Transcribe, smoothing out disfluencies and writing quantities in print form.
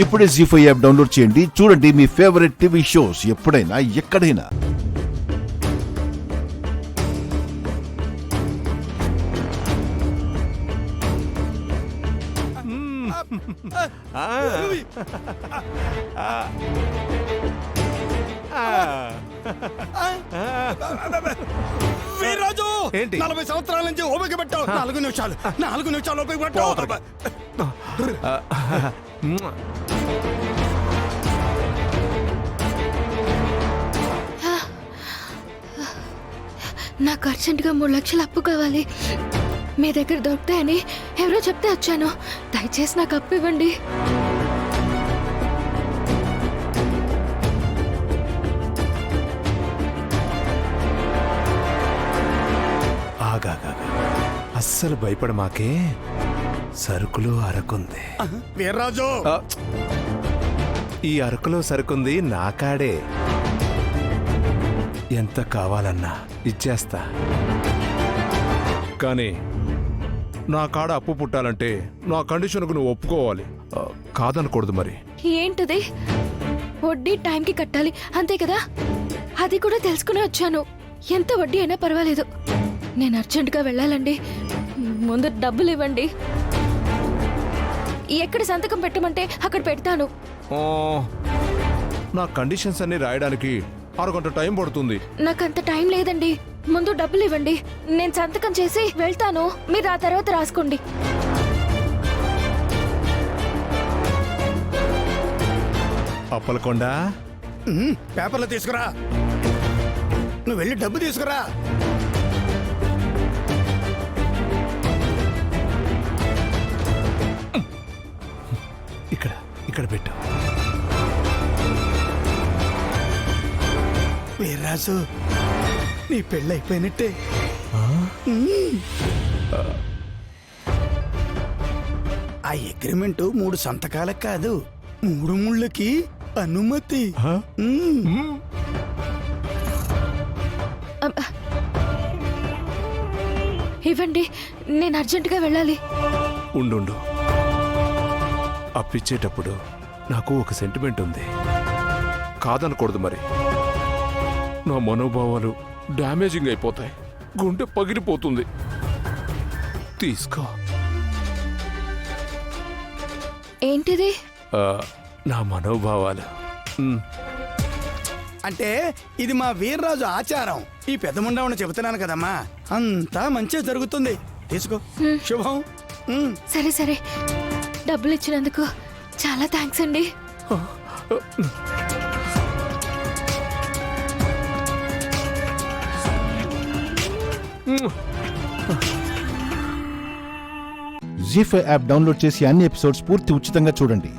ఇప్పుడే జీ5 app download చేయండి. చూడండి మీ ఫేవరెట్ టీవీ షోస్ ఎప్పుడైనా ఎక్కడైనా. వీర్రాజు ఏంటి? 40 సంవత్సరాల నుంచి ఓపిక పెట్టావు. 4 నిమిషాలు ఓపిక పెట్టావు. నాకు అర్జెంటుగా 3 లక్షలు అప్పు కావాలి. మీ దగ్గర దొరుకుతాయని ఎవరో చెప్తే వచ్చాను. దయచేసి నాకు అప్పు ఇవ్వండి. ఆగాగా అస్సలు భయపడ మాకే. సరుకులో అరకుంది. వీర్రాజు ఈ అరకులో సరుకుంది నా కాడే. ఎంత కావాలన్నా ఇచ్చేస్తా. కానీ నా కాడ అప్పు పుట్టాలంటే నా కండిషన్కు నువ్వు ఒప్పుకోవాలి. కాదనకూడదు మరి. ఏంటిది? వడ్డీ టైంకి కట్టాలి అంతే కదా? అది కూడా తెలుసుకునే వచ్చాను. ఎంత వడ్డీ అయినా పర్వాలేదు. నేను అర్జెంటుగా వెళ్ళాలండి. ముందు డబ్బులు ఇవ్వండి. ఎక్కడ సంతకం పెట్టమంటే అక్కడ పెడతాను. నా కండిషన్స్ అన్ని రాయడానికి అరగంట టైం పడుతుంది. నాకంత టైం లేదండి. ముందు డబ్బులు ఇవ్వండి. నేను సంతకం చేసి వెళ్తాను. మీరు ఆ తర్వాత రాసుకోండి. అప్పలకొండ, పేపర్లు తీసుకురా. నువ్వు వెళ్ళి డబ్బు తీసుకురా. ఇక్కడ ఇక్కడ పెట్టు. వీర్రాజు నీ పెళ్ళైపోయినట్టే. ఆ అగ్రిమెంట్ 3 సంతకాలకు కాదు, 3 ముళ్ళకి అనుమతి. ఇవ్వండి. నేను అర్జెంటుగా వెళ్ళాలి. ఉండు. అప్పిచ్చేటప్పుడు నాకు ఒక సెంటిమెంట్ ఉంది. కాదనకూడదు మరి. నా మనోభావాలు డ్యామేజింగ్ అయిపోతాయి. గుండె పగిలిపోతుంది. తీసుకో. ఏంటిది? నా మనోభావాలు. అంటే ఇది మా వీర్రాజు ఆచారం. ఈ పెద్ద ముండవని చెబుతున్నాను కదమ్మా. అంతా మంచిగా జరుగుతుంది. తీసుకో. శుభం. సరే. డబ్బులు ఇచ్చినందుకు చాలా థ్యాంక్స్ అండి. జీ5 యాప్ డౌన్లోడ్ చేసి అన్ని ఎపిసోడ్స్ పూర్తి ఉచితంగా చూడండి.